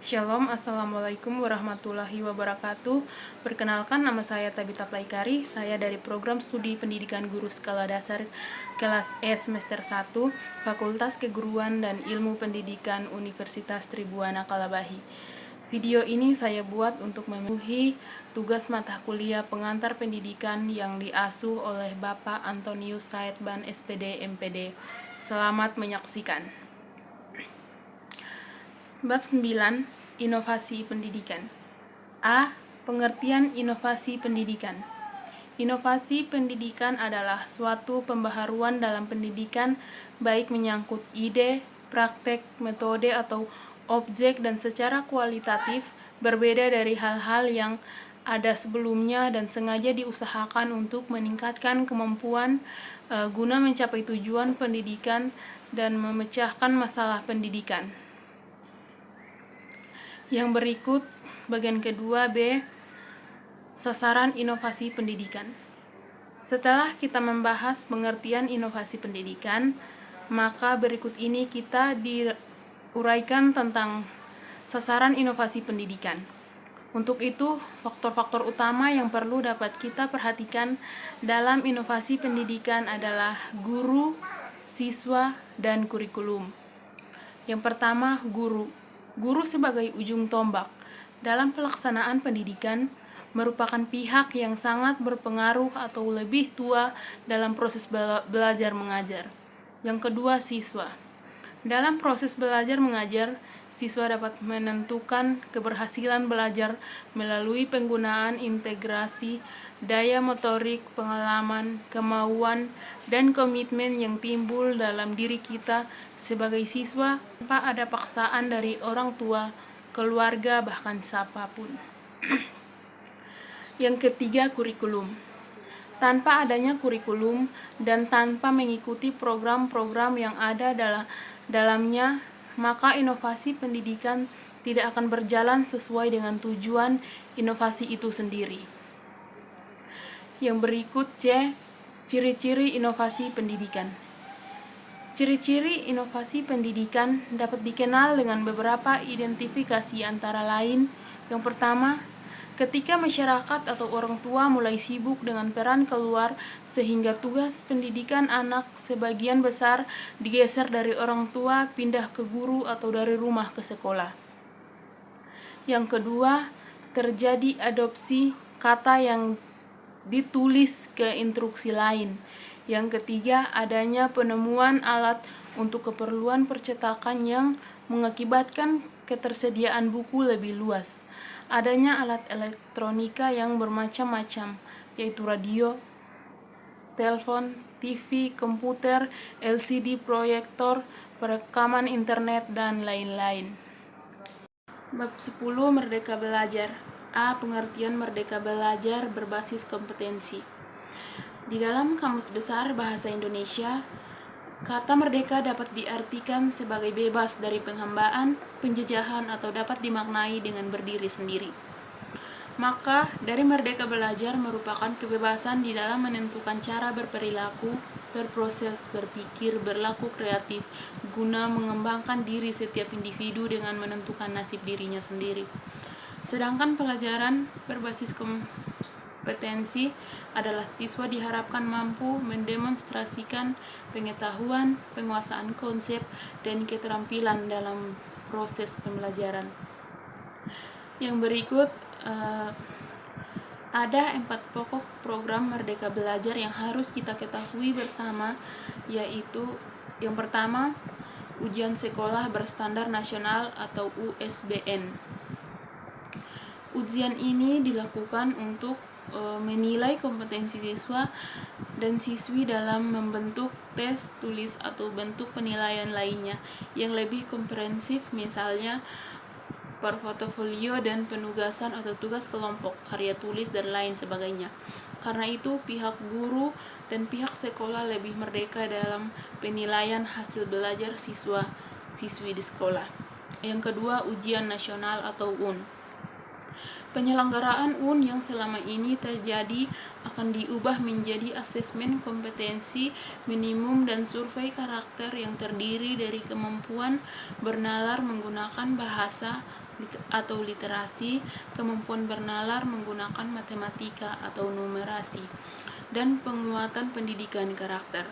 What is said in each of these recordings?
Shalom, Assalamualaikum warahmatullahi wabarakatuh. Perkenalkan, nama saya Tabita Plaikari. Saya dari program studi pendidikan guru skala dasar kelas E semester 1, Fakultas Keguruan dan Ilmu Pendidikan Universitas Tribuana Kalabahi. Video ini saya buat untuk memenuhi tugas mata kuliah pengantar pendidikan yang diasuh oleh Bapak Antonius Saidban SPD MPD. Selamat menyaksikan. Bab 9. Inovasi pendidikan. A. Pengertian inovasi pendidikan. Inovasi pendidikan adalah suatu pembaharuan dalam pendidikan, baik menyangkut ide, praktek, metode, atau objek, dan secara kualitatif berbeda dari hal-hal yang ada sebelumnya dan sengaja diusahakan untuk meningkatkan kemampuan guna mencapai tujuan pendidikan dan memecahkan masalah pendidikan. Yang berikut bagian kedua B, sasaran inovasi pendidikan. Setelah kita membahas pengertian inovasi pendidikan, maka berikut ini kita diuraikan tentang sasaran inovasi pendidikan. Untuk itu, faktor-faktor utama yang perlu dapat kita perhatikan dalam inovasi pendidikan adalah guru, siswa, dan kurikulum. Yang pertama, guru. Guru sebagai ujung tombak dalam pelaksanaan pendidikan merupakan pihak yang sangat berpengaruh atau lebih tua dalam proses belajar mengajar. Yang kedua, siswa. Dalam proses belajar mengajar, siswa dapat menentukan keberhasilan belajar melalui penggunaan integrasi daya motorik, pengalaman, kemauan, dan komitmen yang timbul dalam diri kita sebagai siswa tanpa ada paksaan dari orang tua, keluarga, bahkan siapapun. Yang ketiga, kurikulum. Tanpa adanya kurikulum dan tanpa mengikuti program-program yang ada dalamnya, maka inovasi pendidikan tidak akan berjalan sesuai dengan tujuan inovasi itu sendiri. Yang berikut C, ciri-ciri inovasi pendidikan. Ciri-ciri inovasi pendidikan dapat dikenal dengan beberapa identifikasi antara lain. Yang pertama, ketika masyarakat atau orang tua mulai sibuk dengan peran keluar sehingga tugas pendidikan anak sebagian besar digeser dari orang tua pindah ke guru atau dari rumah ke sekolah. Yang kedua, terjadi adopsi kata yang ditulis ke instruksi lain. Yang ketiga, adanya penemuan alat untuk keperluan percetakan yang mengakibatkan ketersediaan buku lebih luas. Adanya alat elektronika yang bermacam-macam, yaitu radio, telepon, TV, komputer, LCD proyektor, perekaman internet, dan lain-lain. Bab 10. Merdeka belajar. A. Pengertian merdeka belajar berbasis kompetensi. Di dalam Kamus Besar Bahasa Indonesia, kata merdeka dapat diartikan sebagai bebas dari penghambaan, penjajahan, atau dapat dimaknai dengan berdiri sendiri. Maka, dari merdeka belajar merupakan kebebasan di dalam menentukan cara berperilaku, berproses, berpikir, berlaku kreatif, guna mengembangkan diri setiap individu dengan menentukan nasib dirinya sendiri. Sedangkan pelajaran berbasis kompetensi adalah siswa diharapkan mampu mendemonstrasikan pengetahuan, penguasaan konsep, dan keterampilan dalam proses pembelajaran. Yang berikut ada 4 pokok program Merdeka Belajar yang harus kita ketahui bersama, yaitu yang pertama, ujian sekolah berstandar nasional atau USBN. Ujian ini dilakukan untuk menilai kompetensi siswa dan siswi dalam membentuk tes tulis atau bentuk penilaian lainnya yang lebih komprehensif, misalnya portofolio dan penugasan atau tugas kelompok, karya tulis, dan lain sebagainya. Karena itu, pihak guru dan pihak sekolah lebih merdeka dalam penilaian hasil belajar siswa-siswi di sekolah. Yang kedua, ujian nasional atau UN. Penyelenggaraan UN yang selama ini terjadi akan diubah menjadi asesmen kompetensi minimum dan survei karakter yang terdiri dari kemampuan bernalar menggunakan bahasa, atau literasi, kemampuan bernalar menggunakan matematika atau numerasi, dan penguatan pendidikan karakter.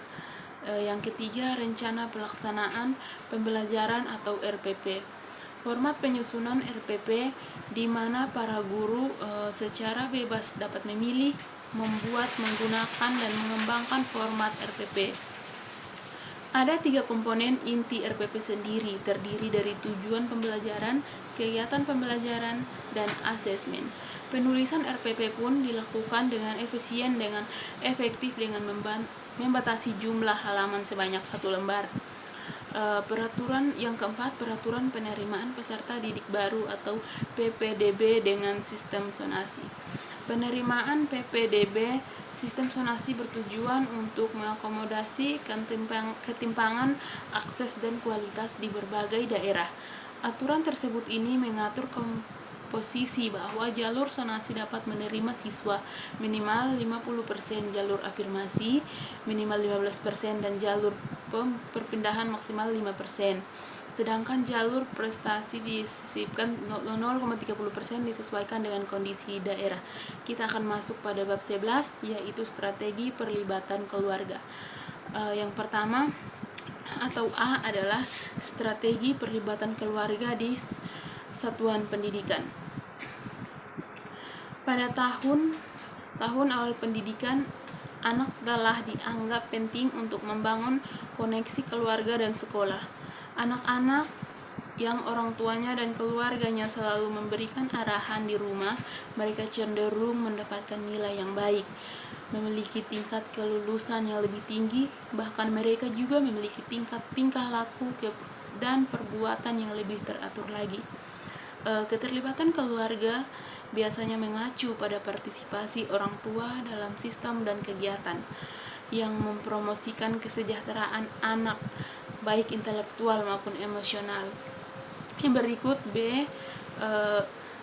Yang ketiga, rencana pelaksanaan pembelajaran atau RPP. Format penyusunan RPP di mana para guru secara bebas dapat memilih, membuat, menggunakan, dan mengembangkan format RPP. Ada 3 komponen inti RPP sendiri, terdiri dari tujuan pembelajaran, kegiatan pembelajaran, dan asesmen. Penulisan RPP pun dilakukan dengan efisien, dengan efektif, dengan membatasi jumlah halaman sebanyak 1 lembar. Peraturan yang keempat, peraturan penerimaan peserta didik baru atau PPDB dengan sistem zonasi. Penerimaan PPDB sistem zonasi bertujuan untuk mengakomodasi ketimpangan akses dan kualitas di berbagai daerah. Aturan tersebut ini mengatur komposisi bahwa jalur zonasi dapat menerima siswa minimal 50%, jalur afirmasi minimal 15%, dan jalur perpindahan maksimal 5%. Sedangkan jalur prestasi disisipkan 0,30% disesuaikan dengan kondisi daerah. Kita akan masuk pada bab 11, yaitu strategi perlibatan keluarga. Yang pertama atau A adalah strategi perlibatan keluarga di satuan pendidikan. Pada tahun awal pendidikan, anak telah dianggap penting untuk membangun koneksi keluarga dan sekolah. Anak-anak yang orang tuanya dan keluarganya selalu memberikan arahan di rumah, mereka cenderung mendapatkan nilai yang baik, memiliki tingkat kelulusan yang lebih tinggi, bahkan mereka juga memiliki tingkah laku dan perbuatan yang lebih teratur lagi. Keterlibatan keluarga biasanya mengacu pada partisipasi orang tua dalam sistem dan kegiatan yang mempromosikan kesejahteraan anak, baik intelektual maupun emosional. Yang berikut B,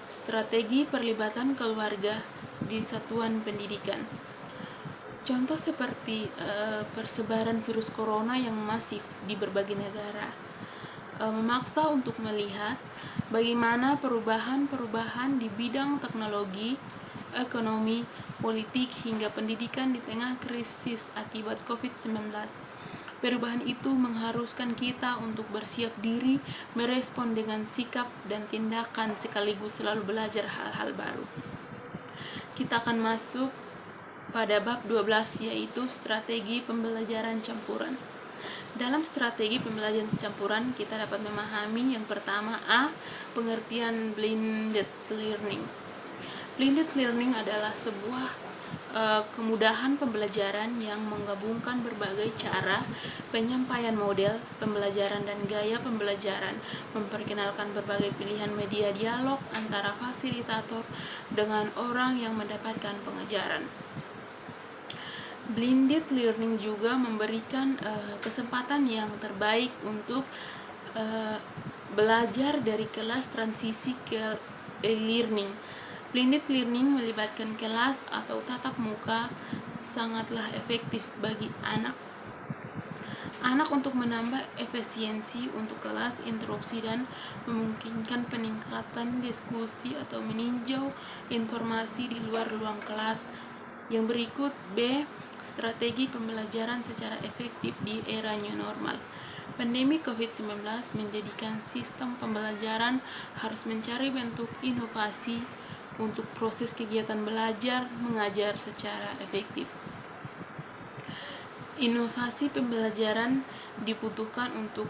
strategi perlibatan keluarga di satuan pendidikan. Contoh seperti persebaran virus corona yang masif di berbagai negara memaksa untuk melihat bagaimana perubahan-perubahan di bidang teknologi, ekonomi, politik, hingga pendidikan di tengah krisis akibat COVID-19. Perubahan itu mengharuskan kita untuk bersiap diri, merespon dengan sikap dan tindakan sekaligus selalu belajar hal-hal baru. Kita akan masuk pada bab 12, yaitu strategi pembelajaran campuran. Dalam strategi pembelajaran campuran, kita dapat memahami yang pertama A, pengertian blended learning. Blended learning adalah sebuah kemudahan pembelajaran yang menggabungkan berbagai cara penyampaian model pembelajaran dan gaya pembelajaran, memperkenalkan berbagai pilihan media dialog antara fasilitator dengan orang yang mendapatkan pengajaran. Blended learning juga memberikan kesempatan yang terbaik untuk belajar dari kelas transisi ke e-learning. Blended learning melibatkan kelas atau tatap muka sangatlah efektif bagi anak untuk menambah efisiensi untuk kelas interupsi dan memungkinkan peningkatan diskusi atau meninjau informasi di luar ruang kelas. Yang berikut B, strategi pembelajaran secara efektif di era new normal. Pandemi COVID-19 menjadikan sistem pembelajaran harus mencari bentuk inovasi untuk proses kegiatan belajar mengajar secara efektif. Inovasi pembelajaran dibutuhkan untuk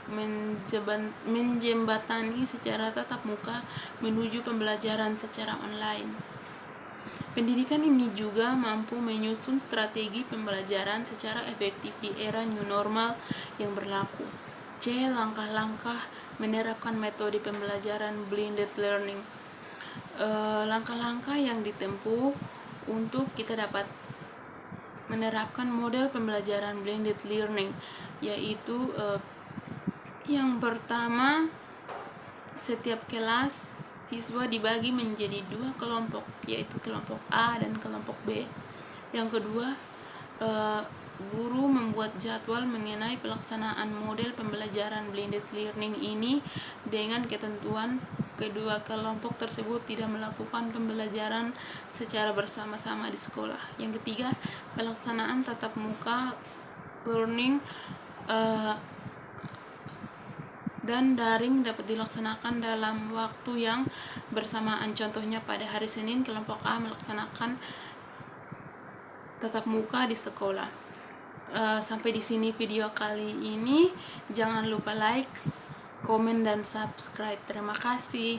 menjembatani secara tatap muka menuju pembelajaran secara online. Pendidikan ini juga mampu menyusun strategi pembelajaran secara efektif di era new normal yang berlaku. C, langkah-langkah menerapkan metode pembelajaran blended learning. Langkah-langkah yang ditempuh untuk kita dapat menerapkan model pembelajaran blended learning, yaitu yang pertama, setiap kelas siswa dibagi menjadi 2 kelompok, yaitu kelompok A dan kelompok B. Yang kedua, guru membuat jadwal mengenai pelaksanaan model pembelajaran blended learning ini dengan ketentuan kedua kelompok tersebut tidak melakukan pembelajaran secara bersama-sama di sekolah. Yang ketiga, pelaksanaan tatap muka learning dan daring dapat dilaksanakan dalam waktu yang bersamaan. Contohnya pada hari Senin, kelompok A melaksanakan tatap muka di sekolah. Sampai di sini video kali ini. Jangan lupa like, komen, dan subscribe. Terima kasih.